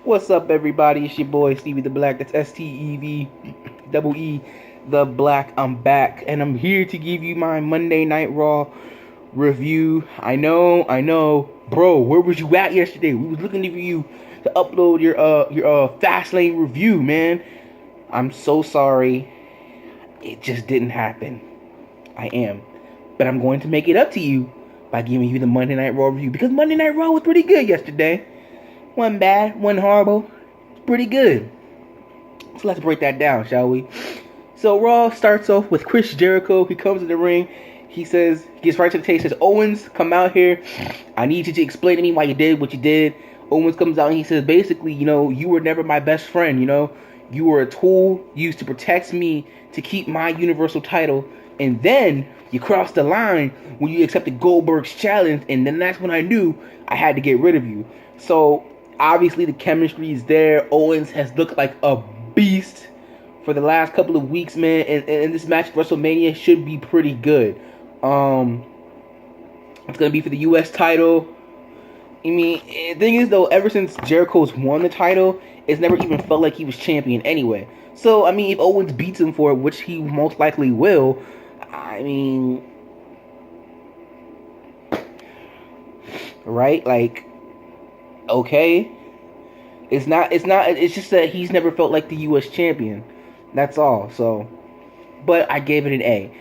What's up, everybody? It's your boy Stevie the Black. That's STEV the Black. I'm back, and I'm here to give you my Monday Night Raw review. I know, bro. Where was you at yesterday? We was looking for you to upload your Fastlane review, man. I'm so sorry. It just didn't happen. But I'm going to make it up to you by giving you the Monday Night Raw review because Monday Night Raw was pretty good yesterday. Wasn't bad, wasn't horrible, pretty good. So let's break that down, shall we? So Raw starts off with Chris Jericho. He comes in the ring. He gets right to the tape. Says, Owens, come out here. I need you to explain to me why you did what you did. Owens comes out and he says, basically, you were never my best friend. You were a tool used to protect me to keep my Universal title. And then you crossed the line when you accepted Goldberg's challenge. And then that's when I knew I had to get rid of you. So obviously, the chemistry is there. Owens has looked like a beast for the last couple of weeks, man. And this match at WrestleMania should be pretty good. It's going to be for the U.S. title. I mean, the thing is, though, ever since Jericho's won the title, it's never even felt like he was champion anyway. So, I mean, if Owens beats him for it, which he most likely will, I mean, right? Like, okay. It's just that he's never felt like the U.S. champion. That's all. So, but I gave it an A.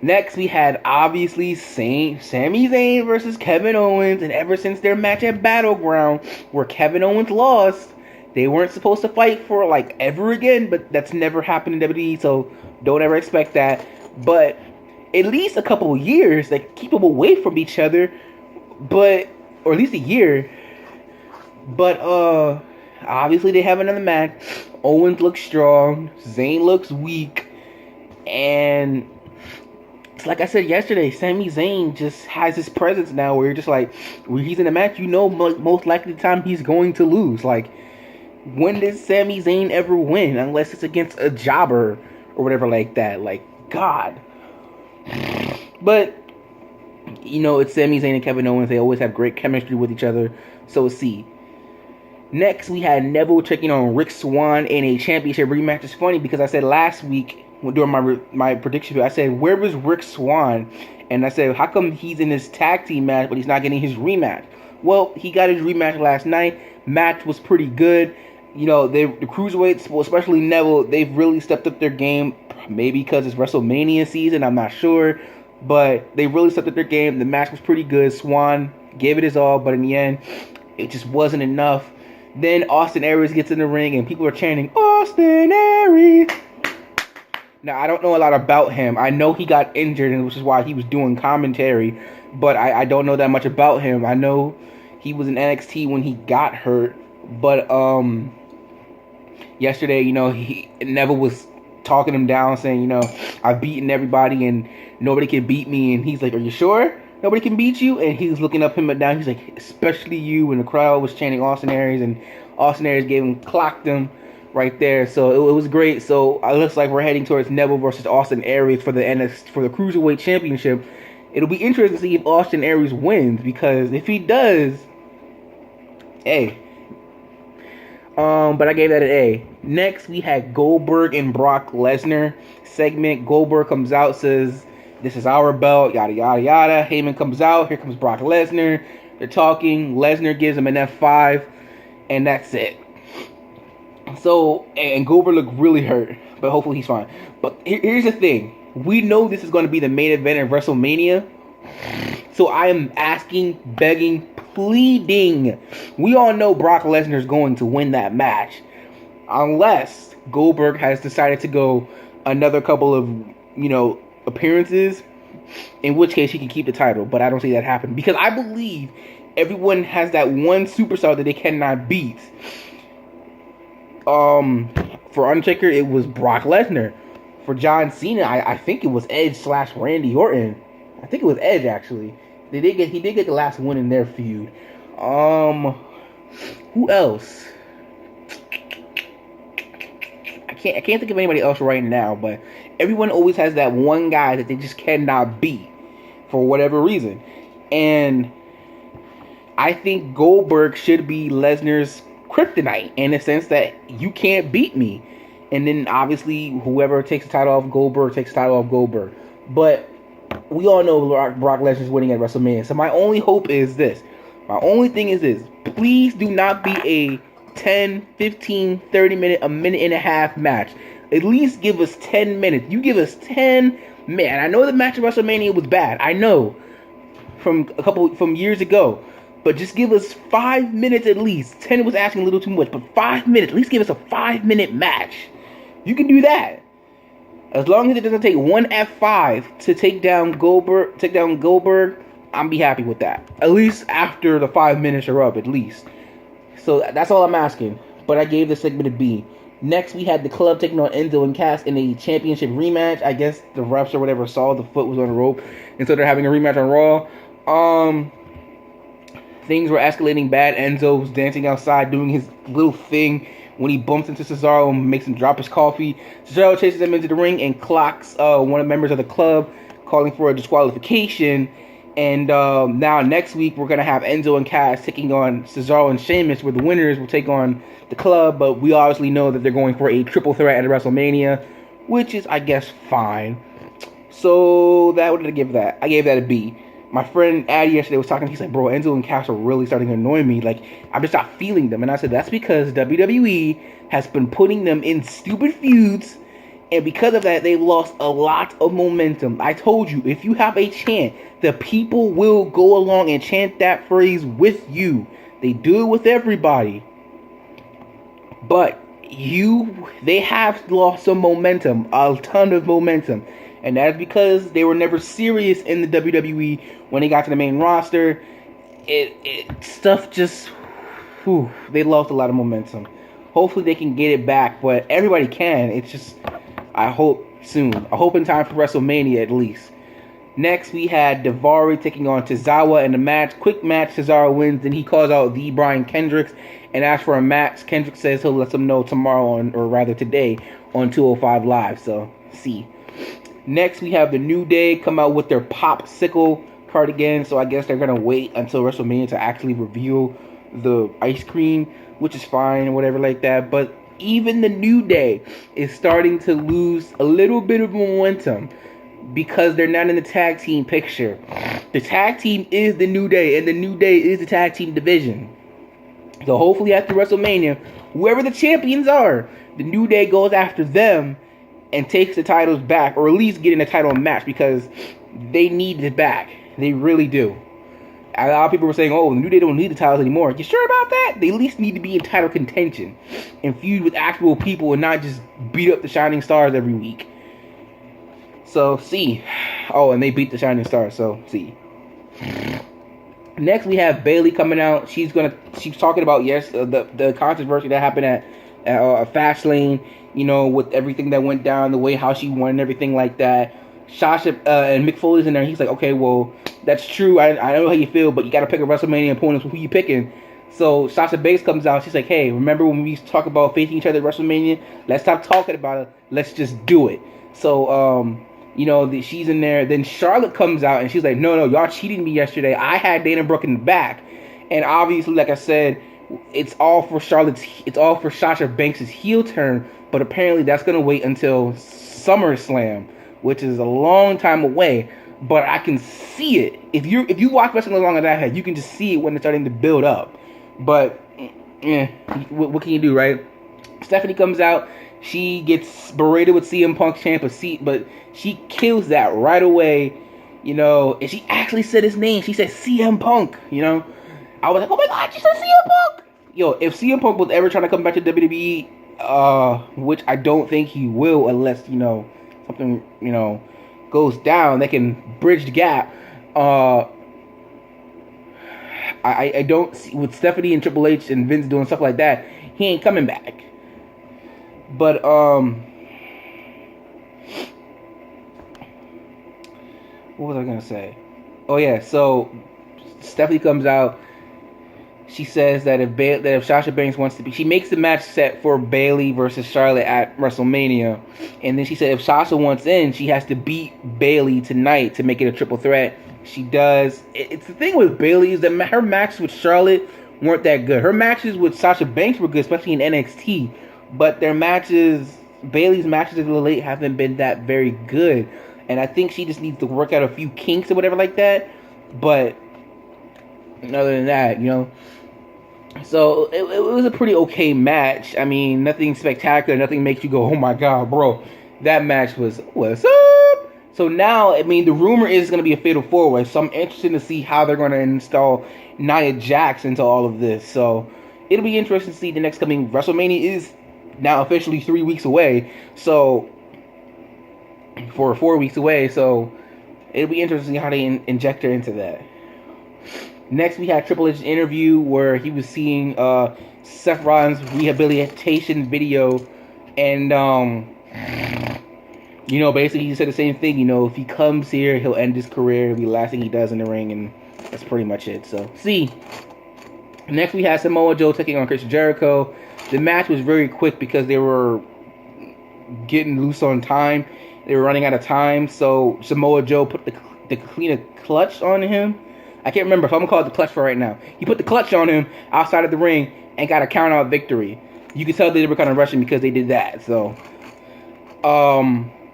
Next, we had obviously Sami Zayn versus Kevin Owens, and ever since their match at Battleground, where Kevin Owens lost, they weren't supposed to fight for like ever again. But that's never happened in WWE, so don't ever expect that. But at least a couple of years, like keep them away from each other, or at least a year. But obviously they have another match. Owens looks strong, Zayn looks weak, and it's like I said yesterday, Sami Zayn just has his presence now where you're just like, when he's in a match, most likely the time he's going to lose. Like, when did Sami Zayn ever win? Unless it's against a jobber or whatever like that. Like, God. But, it's Sami Zayn and Kevin Owens. They always have great chemistry with each other. So, see. Next, we had Neville taking on Rick Swann in a championship rematch. It's funny because I said last week, during my prediction, I said, where was Rick Swann? And I said, how come he's in his tag team match, but he's not getting his rematch? Well, he got his rematch last night. Match was pretty good. The cruiserweights, well, especially Neville, they've really stepped up their game. Maybe because it's WrestleMania season, I'm not sure. But they really stepped up their game. The match was pretty good. Swann gave it his all, but in the end, it just wasn't enough. Then Austin Aries gets in the ring, and people are chanting, Austin Aries! Now, I don't know a lot about him. I know he got injured, and which is why he was doing commentary, but I don't know that much about him. I know he was in NXT when he got hurt, but yesterday, Neville was talking him down, saying, I've beaten everybody, and nobody can beat me, and he's like, are you sure? Nobody can beat you? And he was looking up him and down. He's like, especially you. And the crowd was chanting Austin Aries. And Austin Aries clocked him right there. So it was great. So it looks like we're heading towards Neville versus Austin Aries for the Cruiserweight Championship. It'll be interesting to see if Austin Aries wins. Because if he does, hey. But I gave that an A. Next, we had Goldberg and Brock Lesnar segment. Goldberg comes out, says, this is our belt, yada, yada, yada. Heyman comes out. Here comes Brock Lesnar. They're talking. Lesnar gives him an F5. And that's it. So, and Goldberg looked really hurt. But hopefully he's fine. But here's the thing. We know this is going to be the main event of WrestleMania. So I am asking, begging, pleading. We all know Brock Lesnar is going to win that match. Unless Goldberg has decided to go another couple of, appearances, in which case he can keep the title, but I don't see that happen because I believe everyone has that one superstar that they cannot beat. For Undertaker, it was Brock Lesnar. For John Cena, I think it was Edge / Randy Orton. I think it was Edge actually. He did get the last win in their feud. Who else? I can't think of anybody else right now, but everyone always has that one guy that they just cannot beat for whatever reason. And I think Goldberg should be Lesnar's kryptonite in the sense that you can't beat me. And then obviously whoever takes the title off Goldberg takes the title off Goldberg. But we all know Brock Lesnar's winning at WrestleMania. So my only hope is this. My only thing is this. Please do not be a 10, 15, 30 minute, a minute and a half match. At least give us 10 minutes. You give us 10. Man, I know the match at WrestleMania was bad. I know. From years ago. But just give us 5 minutes at least. 10 was asking a little too much, but 5 minutes. At least give us a 5-minute match. You can do that. As long as it doesn't take one F5 to take down Goldberg, I'm be happy with that. At least after the 5 minutes are up, at least. So that's all I'm asking. But I gave this segment a B. Next, we had the club taking on Enzo and Cass in a championship rematch. I guess the refs or whatever saw the foot was on the rope, and so they're having a rematch on Raw. Things were escalating bad. Enzo was dancing outside, doing his little thing when he bumps into Cesaro and makes him drop his coffee. Cesaro chases him into the ring and clocks one of the members of the club, calling for a disqualification. And now next week we're going to have Enzo and Cass taking on Cesaro and Sheamus, where the winners will take on the club. But we obviously know that they're going for a triple threat at WrestleMania, which is, I guess, fine. So what did I give that? I gave that a B. My friend Addy yesterday was talking. He's like, bro, Enzo and Cass are really starting to annoy me. Like, I'm just not feeling them. And I said, that's because WWE has been putting them in stupid feuds. And because of that, they've lost a lot of momentum. I told you, if you have a chant, the people will go along and chant that phrase with you. They do it with everybody. But they have lost some momentum. A ton of momentum. And that is because they were never serious in the WWE when they got to the main roster. Stuff just, they lost a lot of momentum. Hopefully they can get it back, but everybody can. It's just, I hope soon. I hope in time for WrestleMania at least. Next, we had Daivari taking on Tozawa in a match. Quick match, Cesaro wins, then he calls out the Brian Kendricks and asks for a match. Kendricks says he'll let them know tomorrow, or rather today, on 205 Live, so see. Next, we have the New Day come out with their Popsicle cardigan. So I guess they're going to wait until WrestleMania to actually reveal the ice cream, which is fine, whatever like that. But even the New Day is starting to lose a little bit of momentum because they're not in the tag team picture. The tag team is the New Day, and the New Day is the tag team division. So hopefully after WrestleMania, whoever the champions are, the New Day goes after them and takes the titles back, or at least get in a title match, because they need it back. They really do. A lot of people were saying, oh, the New Day don't need the titles anymore. You sure about that? They at least need to be in title contention and feud with actual people and not just beat up the Shining Stars every week. So, see. Oh, and they beat the Shining Stars, so see. Next, we have Bayley coming out. She's talking about, the controversy that happened at Fastlane, with everything that went down, the way how she won and everything like that. Sasha and Mick Foley's in there. He's like, okay, well, that's true. I know how you feel, but you got to pick a WrestleMania opponent. Who you picking? So Sasha Banks comes out. She's like, hey, remember when we used to talk about facing each other at WrestleMania? Let's stop talking about it. Let's just do it. So, she's in there. Then Charlotte comes out and she's like, no, y'all cheated me yesterday. I had Dana Brooke in the back. And obviously, like I said, it's all for Sasha Banks' heel turn. But apparently that's going to wait until SummerSlam, which is a long time away. But I can see it. If you watch wrestling as long as I have, you can just see it when it's starting to build up. But, what can you do, right? Stephanie comes out. She gets berated with CM Punk's chant, but she kills that right away, and she actually said his name. She said CM Punk, I was like, oh my god, she said CM Punk! Yo, if CM Punk was ever trying to come back to WWE, which I don't think he will unless, something, goes down, they can bridge the gap. I don't see, with Stephanie and Triple H and Vince doing stuff like that, he ain't coming back. But, what was I gonna say? Oh yeah, so Stephanie comes out. She says that if Sasha Banks wants to she makes the match set for Bayley versus Charlotte at WrestleMania, and then she said if Sasha wants in, she has to beat Bayley tonight to make it a triple threat. She does. It's the thing with Bayley is that her matches with Charlotte weren't that good. Her matches with Sasha Banks were good, especially in NXT, but their matches, Bayley's matches of the late haven't been that very good, and I think she just needs to work out a few kinks or whatever like that. But other than that, so it was a pretty okay match. I mean, nothing spectacular, nothing makes you go, oh my god, bro. That match was, what's up? So now, I mean, the rumor is going to be a fatal four-way, so I'm interested to see how they're going to install Nia Jax into all of this. So it'll be interesting to see the next coming. WrestleMania is now officially 3 weeks away, so 4 weeks away, so it'll be interesting to see how they inject her into that. Next, we had Triple H's interview where he was seeing Seth Rollins' rehabilitation video, and basically he said the same thing. If he comes here, he'll end his career. It'll be the last thing he does in the ring, and that's pretty much it. So, see. Next, we had Samoa Joe taking on Chris Jericho. The match was very quick because they were getting loose on time. They were running out of time, so Samoa Joe put the clean clutch on him. I can't remember, so I'm going to call it the clutch for right now. He put the clutch on him outside of the ring and got a count-out victory. You could tell they were kind of rushing because they did that. So,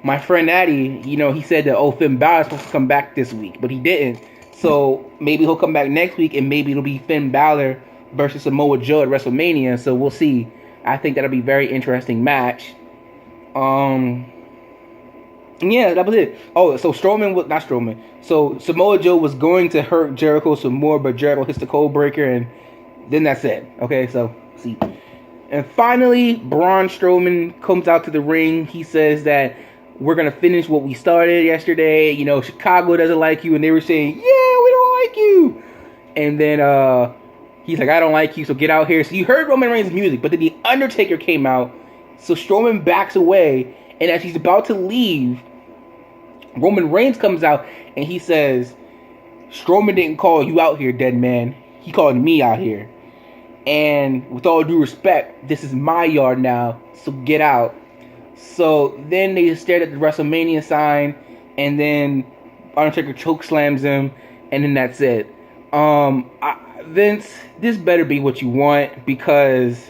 my friend Addy, he said that, Finn Balor's supposed to come back this week, but he didn't. So, maybe he'll come back next week, and maybe it'll be Finn Balor versus Samoa Joe at WrestleMania. So, we'll see. I think that'll be a very interesting match. Yeah, that was it. Oh, so not Strowman. So Samoa Joe was going to hurt Jericho some more, but Jericho hits the code breaker, and then that's it. Okay, so see. And finally, Braun Strowman comes out to the ring. He says that we're gonna finish what we started yesterday. Chicago doesn't like you, and they were saying, yeah, we don't like you. And then he's like, I don't like you, so get out here. So you heard Roman Reigns' music, but then the Undertaker came out. So Strowman backs away. And as he's about to leave, Roman Reigns comes out and he says, Strowman didn't call you out here, dead man. He called me out here. And with all due respect, this is my yard now, so get out. So then they stared at the WrestleMania sign, and then Undertaker chokeslams him, and then that's it. Vince, this better be what you want, because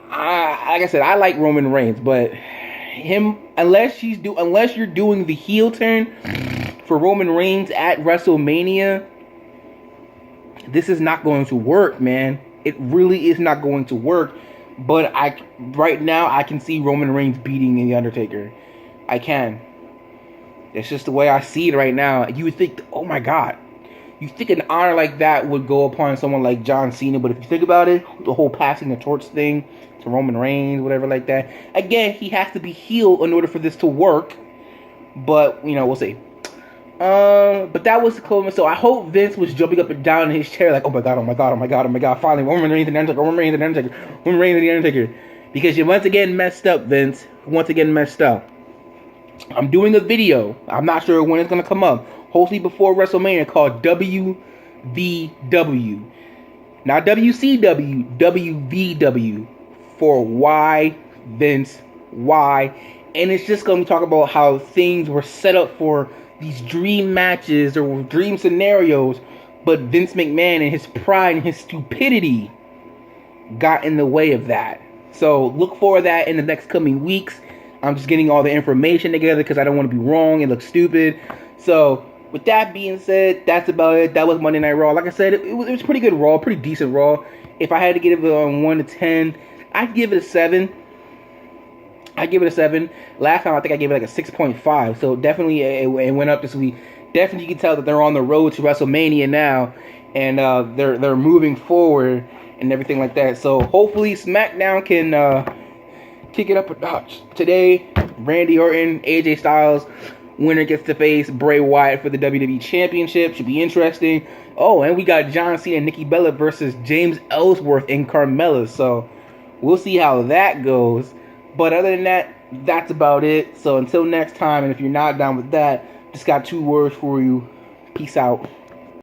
like I said, I like Roman Reigns, but him, unless you're doing the heel turn for Roman Reigns at WrestleMania, this is not going to work, man. It really is not going to work. But right now I can see Roman Reigns beating the Undertaker. I can. It's just the way I see it right now. You would think, oh my God, you think an honor like that would go upon someone like John Cena, but if you think about it, the whole passing the torch thing to Roman Reigns, whatever like that, again, he has to be heel in order for this to work, but, we'll see. But that was the closing. So I hope Vince was jumping up and down in his chair like, oh my God, oh my God, oh my God, oh my God, finally, Roman Reigns and the Undertaker, Roman Reigns and the Undertaker, Roman Reigns and the Undertaker, because you once again messed up, Vince, once again messed up. I'm doing a video, I'm not sure when it's going to come up, hopefully before WrestleMania, called WVW. Not WCW, WVW. For why, Vince, why. And it's just going to talk about how things were set up for these dream matches or dream scenarios, but Vince McMahon and his pride and his stupidity got in the way of that. So look for that in the next coming weeks. I'm just getting all the information together because I don't want to be wrong and look stupid. So with that being said, that's about it. That was Monday Night Raw. Like I said, it was pretty good Raw, pretty decent Raw. If I had to give it on 1 to 10, I'd give it a 7. Last time I think I gave it like a 6.5. So definitely it went up this week. Definitely you can tell that they're on the road to WrestleMania now, and they're moving forward and everything like that. So hopefully SmackDown can kick it up a notch. Today, Randy Orton, AJ Styles, winner gets to face Bray Wyatt for the WWE Championship. Should be interesting. Oh, and we got John Cena and Nikki Bella versus James Ellsworth and Carmella. So we'll see how that goes. But other than that, that's about it. So until next time, and if you're not down with that, just got 2 words for you. Peace out.